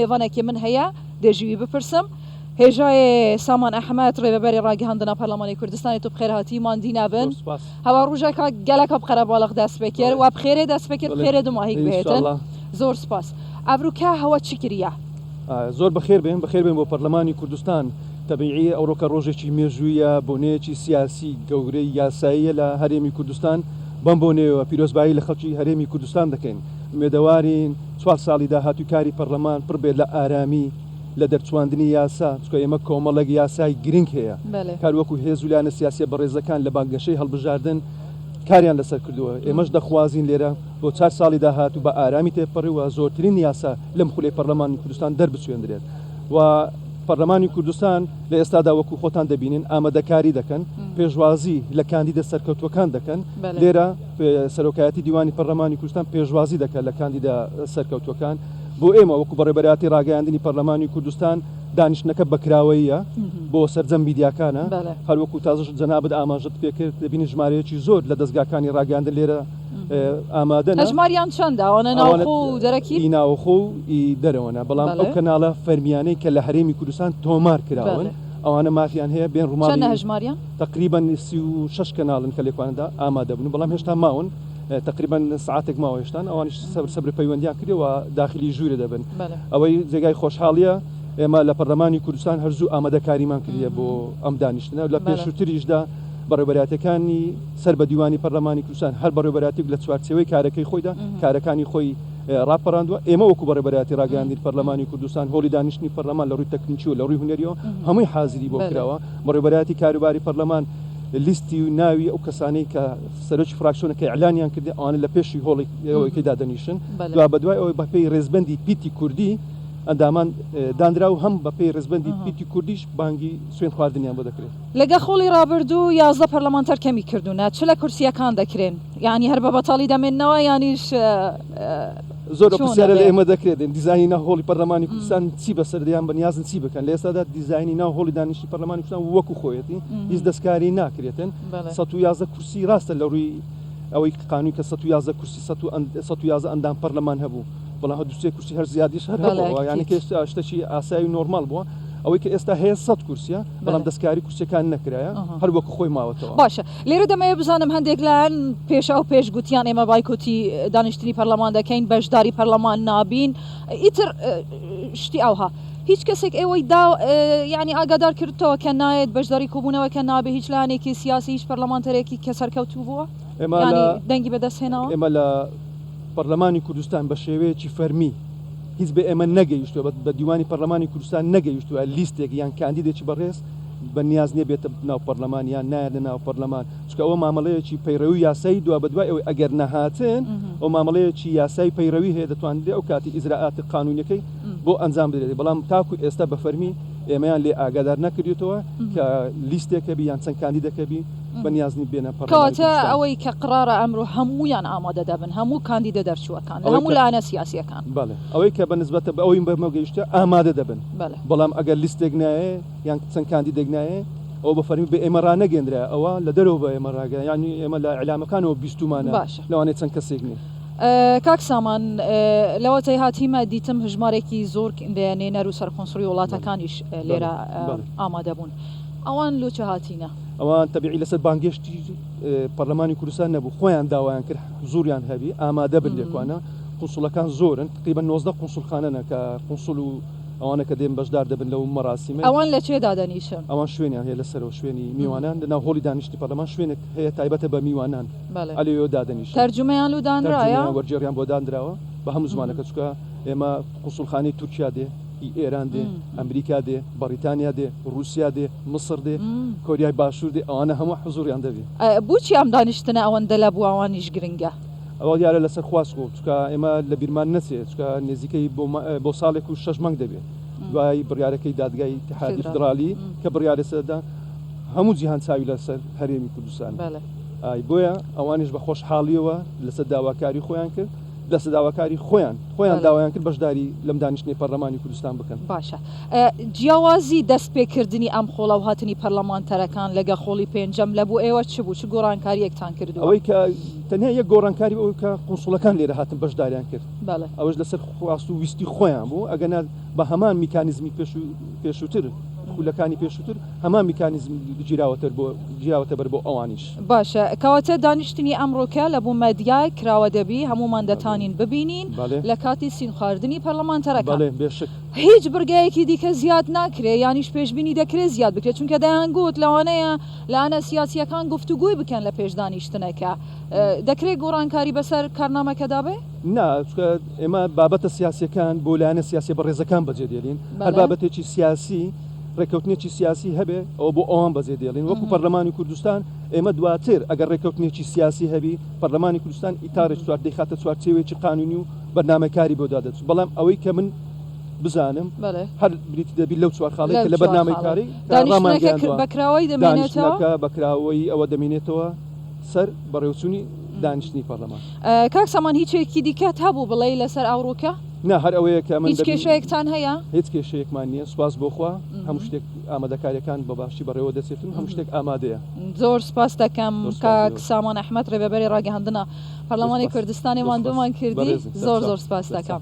هێوانێکی من هەیە دێژوی بپرسم هێژای سامان ئەحمەد ڕێبەری ڕاگەهاندنا پەرلەمانی کوردستانی تو بخێر هاتیمان دینابن هەوا ڕۆژێکا گەلەکە بقەرە باڵغ دەست بکرد و بخێرێ دەست بکرد خێرێ دماهیک بێتن زۆر سپاس ئەڤروکا هەوا چی کردە زۆر بەخێر بێن بۆ پەرلەمانی کوردستان تەبیعی ئەوڕۆکە ڕۆژێکی مێژوویە بۆنەیەکی سیاسی گەورەی یاساییە لە هەرێمی کوردستان بەم بۆنێەوە پیرۆزبایی لە خەڵکی هەرێمی کوردستان دەکەین مێدەوارین 4 ساڵی داهاتوو کاری پەرلەمان پڕ بێت لە ئارامی لە دەرچواندنی یاسا چکە ئێمە کۆمەڵێک یاسای گرنگ هەیە کاروەکو هێزولانە سیاسی بەڕێزەکان لە بانگەشەی هەڵبژاردن کاریان لەسەر کردووە ئێمەش دەخوازین لێرە بۆ 4 ساڵی داهاتوو بە ئارامی تێپەڕیوە زۆرترین یاسا لەم خولەی پەرلەمانی کوردستان دەربچێندرێت و پەرلەمانی کوردستان لە ئێستادا وەکو خۆتان دەبینین ئامادەکاری دەکەن پێشوازی لە کاندیدە سەرکەوتوەکان دەکەن لێرە سەرۆکایەتی دیوانی پەرلەمانی کوردستان پێشوازی دەکەن لە کاندیدە سەرکەوتوەکان بۆ ئێمە وەکو بەڕێبەراتی ڕاگەیاندنی پەرلەمانی کوردستان دانیشتنەکە بەکراوەیە بۆ سەرجەم میدیاکانە هەروەکو تازەش جەنابەت ئاماژەت پێکرد دەبینی ژمارەیەکی زۆر لە دەستگاکانی ڕاگەیاندن لێرە ئامادەن ژماریان چەندە ئەوانە ناوخۆ و دەرەکی ناوخۆ و دەرەوەنە بەڵام ئەو کەناڵە فەرمیانەی کە لە هەرێمی کوردستان تۆمار کراون ئەوانە مافیان هەیە بێن ڕووماڵی ژماریان تقریبا 36 کەناڵن کە لێکواندا ئامادە بوون بەڵام هێشتا ماون تقریبا ساعتێک ماوە هێشتان ئەوانش سەبر پەیوەندیان کردەوە داخلی ژوورە دەبن ئەوەی جێگای خۆشحاڵیە ئێمە لە پەرلەمانی کوردستان هەرزوو ئامادەکاریمان کردە بۆ ئەم دانیشتنە لە پێشووتریشدا بەڕێوەبەراتەکانی سەر بە دیوانی پەرلەمانی کوردستان هەر بەڕێوەبەراتێک لە چوارچێوەی کارەکەی خۆیدا کارەکانی خۆی ڕاپەڕاندووە ئێمە وەکو بەڕێوەبەراتی ڕاگەیاندنی پەرلەمانی کوردستان هۆڵی دانیشتنی پەرلەمان لە ڕووی تەکنیکی و لە ڕووی هونەریەوە هەمووی حازری بۆ کراوە بەڕێوەبەراتی کاروباری پەرلەمان لیستی و ناوی ئەو کەسانەی کە سەرۆکی فراکسیۆنەکە ئەعلانیان کردی ئەوانە لە پێشی هۆڵێکی دادەنیشن دوا بەدوای ئەوەی بەپێی ڕێزبەندی پیتی کوردی ئەندامان دانرا و هەم بەپێی ڕێزبەندی پیتی کوردیش بانگی سوێن خواردنیان بۆ دەکرێت لەگە خۆڵی ڕابردوو 11 پەرلەمانتەر کەمی کردوونە چ لە کورسیەکان دەکرێن یعنی هەر بە بەتاڵی دەمێننەوە یانیش زۆر پرسیارە لە ئێمە دەکرێت دیزایانی ناو هۆڵی پەرلەمانی کوردستان چی بەسەردەیان بەنیازن چی بکەن لە ئێستادا دیزایانی ناو هۆڵی دانیشتنی پەرلەمانی کوردستان وەکو خۆیەتی هیچ دەستکاری ناکرێتن 111 کورسی ڕاستە لە ڕووی ئەوەی قانونی کە 111 کورسی 111 ئەندام پەرلەمان هەبوو بەڵام دووسێ کورسی هەر زیادیش هەر هەبووە یعنی کە شتێکی ئاسایی و نۆرمال بووە ئەوەی کە ئێستا هەیە 100 کورسیە بەڵام دەستکاری کورسەکان نەکرایە هەر وەکو خۆی ماوەتەوە باشە لێرە دەمەوێت بزانم هەندێک لایەن پێشە و پێش گوتیان ئێمە بایکۆتی دانیشتنی پەرلەمان دەکەین بەشداری پەرلەمان نابین ئیتر شتی ئەوها هیچ کەسێک ئێوەی دا یعنی ئاگادار کردەوە کە نایێت بەشداری کۆبوونەوە کە نابێ هیچ لایەنێکی سیاسی هیچ پەرلەمانتەرێکی کە سەرکەوتوو بووە دەنگی بەدەستهێنەوە ئێمە لە پەرلەمانی کوردستان بە شێوەیەکی فەرمی هیچ بە ئێمە نەگەیشتووە بە دیوانی پەرلەمانی کوردستان نەگەیشتووە لیستێک یان کاندیدێکی بەڕێز بە نیاز نییە بێتە ناو پەرلەمان یان نایە لە ناو پەرلەمان چکە ئەوە مامەڵەیەکی پەیڕەوی یاسایی دوا بەدوای ئەوەی ئەگەر نەهاتن ئەو مامەڵەیەکی یاسایی پەیڕەوی هەیە دەتوانێت ئەو کاتی ئیزراعاتی قانونیەکەی بۆ ئەنجام بدرێت بەڵام تاکو ئێستا بە فەرمی ئێمەیان لێ ئاگادار نەکردێتەوە کە لیستێکە بی یان چەند کاندیدەکە بی بەنیازنی بێنە کەواتە ئەوەی کە قرارە ئەمڕۆ هەموویان ئامادە دەبن هەموو کاندیدە دەرچووەکان لە هەموو لایەنە سیاسیەکان بەڵێ ئەوەی کە بەنسبەتە بە ئەوەی بەمەگەیشتە ئامادە دەبن بەڵام ئەگەر لیستێک نایە یان چەند کاندیدێک نایە ئەو بە فەرمی بە ئێمە ڕانەگەێنرا ئەوە لە دەرەوە بە ئێمە ڕاگە یانی ئێمە لە ئەعلامەکانەوە بیستمانە لەوانێت چەند کەسێک نیە کاک سامان لەوەتەی هاتیمە دیتم هژمارێکی زۆر دێنێنەر و سەرکۆنسڵی وڵاتەکانیش لێرە ئامادە بوون ئەوان لۆچە هاتینە ئەوان تەبیعی لەسەر بانگشتی پەرلەمانی کوردستان نەبوو خۆیان داوایان کرد زۆریان هەبی ئامادە بن لێکوانە قونسڵەکان زۆرن تقریبا 19 قونسڵخانەنە کە قونسڵ و ئەوانە کە دێن بەشدار دەبن لەو مەراسیمە ئەوان لە چێدا دەنیشن ئەوان شوێنیان هەیە لەسەرەوە شوێنی میوانان لەناو هۆڵی دانیشتی پەرلەمان شوێنێک هەیە تایبەتە بە میوانان ئەلێەوە دادەنیشن تەرجمەیان و دانرایە وەرجێڕیان بۆ دانراوە بە هەموو زمانەکە چکە ئێمە قونسڵخانەی تورکیا دێ ئێران دێ ئەمریکا دێ بەریتانیا دێ رووسیا دێ مصر دێ کۆریای باشوور دێ ئەوانە هەموو حزوریان دەبێت بۆچی ئەم دانیشتنە ئەوەندە لە بوو ئەوانیش گرنگە ئەوە دیارە لەسەر خواست بوو چکە ئێمە لە بیرمان نەچێت چکە نزیکەی بۆ ساڵێک و 6 مانگ دەبێت دوای بڕیارەکەی دادگای اتحادی فدرالی کە بڕیارە سەردا هەموو جیهان چاوی لەسەر هەرێمی کوردستان بۆیە ئەوانیش بە خۆشحاڵیەوە لەسەر داواکاری خۆیان کرد دەسەداواکاری خۆیان بەڵێ. داوایان کرد بەشداری لەم دانیشتنی پەرلەمانی کوردستان بکەن. باشە جیاوازی دەستپێکردنی ئەم خۆڵە و هاتنی پەرلەمانتەرەکان لەگە خۆڵی پێنجەم لە بۆ ئێوە چ بوو چ گۆڕانکاریەکتان کردووە؟ ئەوەی کە تەنیا یەک گۆڕانکاری ئەوەی کە قونسوڵەکان لێرە هاتن بەشداریان کرد. بەڵێ. ئەوەش لەسەر خواست و ویستی خۆیان بوو ئەگەنا بە هەمان میکانیزمی پێشووتر خولەکانی پێشووتر هەمان میکانیزم جیراوەتە بەر بۆ ئەوانیش. باشە کەواتە دانیشتنی ئەمڕۆکە لە بوو مەدیای کراوە دەبی هەمومان دەتانین ببینین لە کاتی سین خواردنی پەرلەمانتەرەکان. بەڵێ بێشک هیچ برگایەکی دیکە زیاد ناکرێ یانیش پێشبینی دەکرێت زیاد بکرێت چونکە دەیان گوت لەوانەیە لاەنە سیاسیەکان گفتوگوی بکەن لە پێش دانیشتنەکە دەکرێت گۆڕانکاری بەسەر کارنامەکەدا بێ؟ نا ئێمە بابەتە سیاسیەکان بۆ لایەنە سیاسی بەڕێزەکان بەجێدێڵین هەر بابەتێکی سیاسی ڕێکەوتنێکی سیاسی هەبێ ئەو بۆ ئەوان بەزێ دێڵین وەکو پەرلەمانی کوردستان ئێمە دواتر ئەگەر ڕێکەوتنێکی سیاسی هەبی پەرلەمانی کوردستان ئیتارێک چوار دەیخاتە چوارچێوێکی قانونی و بەرنامەکاری بۆ دادەچوو بەڵام ئەوەی کە من بزانم هەر بریتی دەبی لەو چوار خاڵی کە لە بەرنامەی کاری بەکراوەی دەمێنێتەوە بەکراوەی ئەوە دەمێنێتەوە سەر بەڕێوچوونی دانیشتنی پەرلەمان. کاک سامان هیچێکی دیکەت هەبوو بڵێ لەسەر ئاوڕۆکە؟ نا هەر ئەوەیە کە من هیچ کێشەیەکتان هەیە؟ هیچ کێشەیەکمان نییە سوپاس بۆخوا هەموو شتێک ئامادەکاریەکان بە باشی بەڕێوە دەچێتن هەموو شتێک ئامادەیە. زۆر سپاس دەکەم کاک سامان ئەحمەد ڕێبەبەری ڕاگەهاندنە پەرلەمانی کوردستانی ماندوومان کردی زۆر سپاس دەکەم.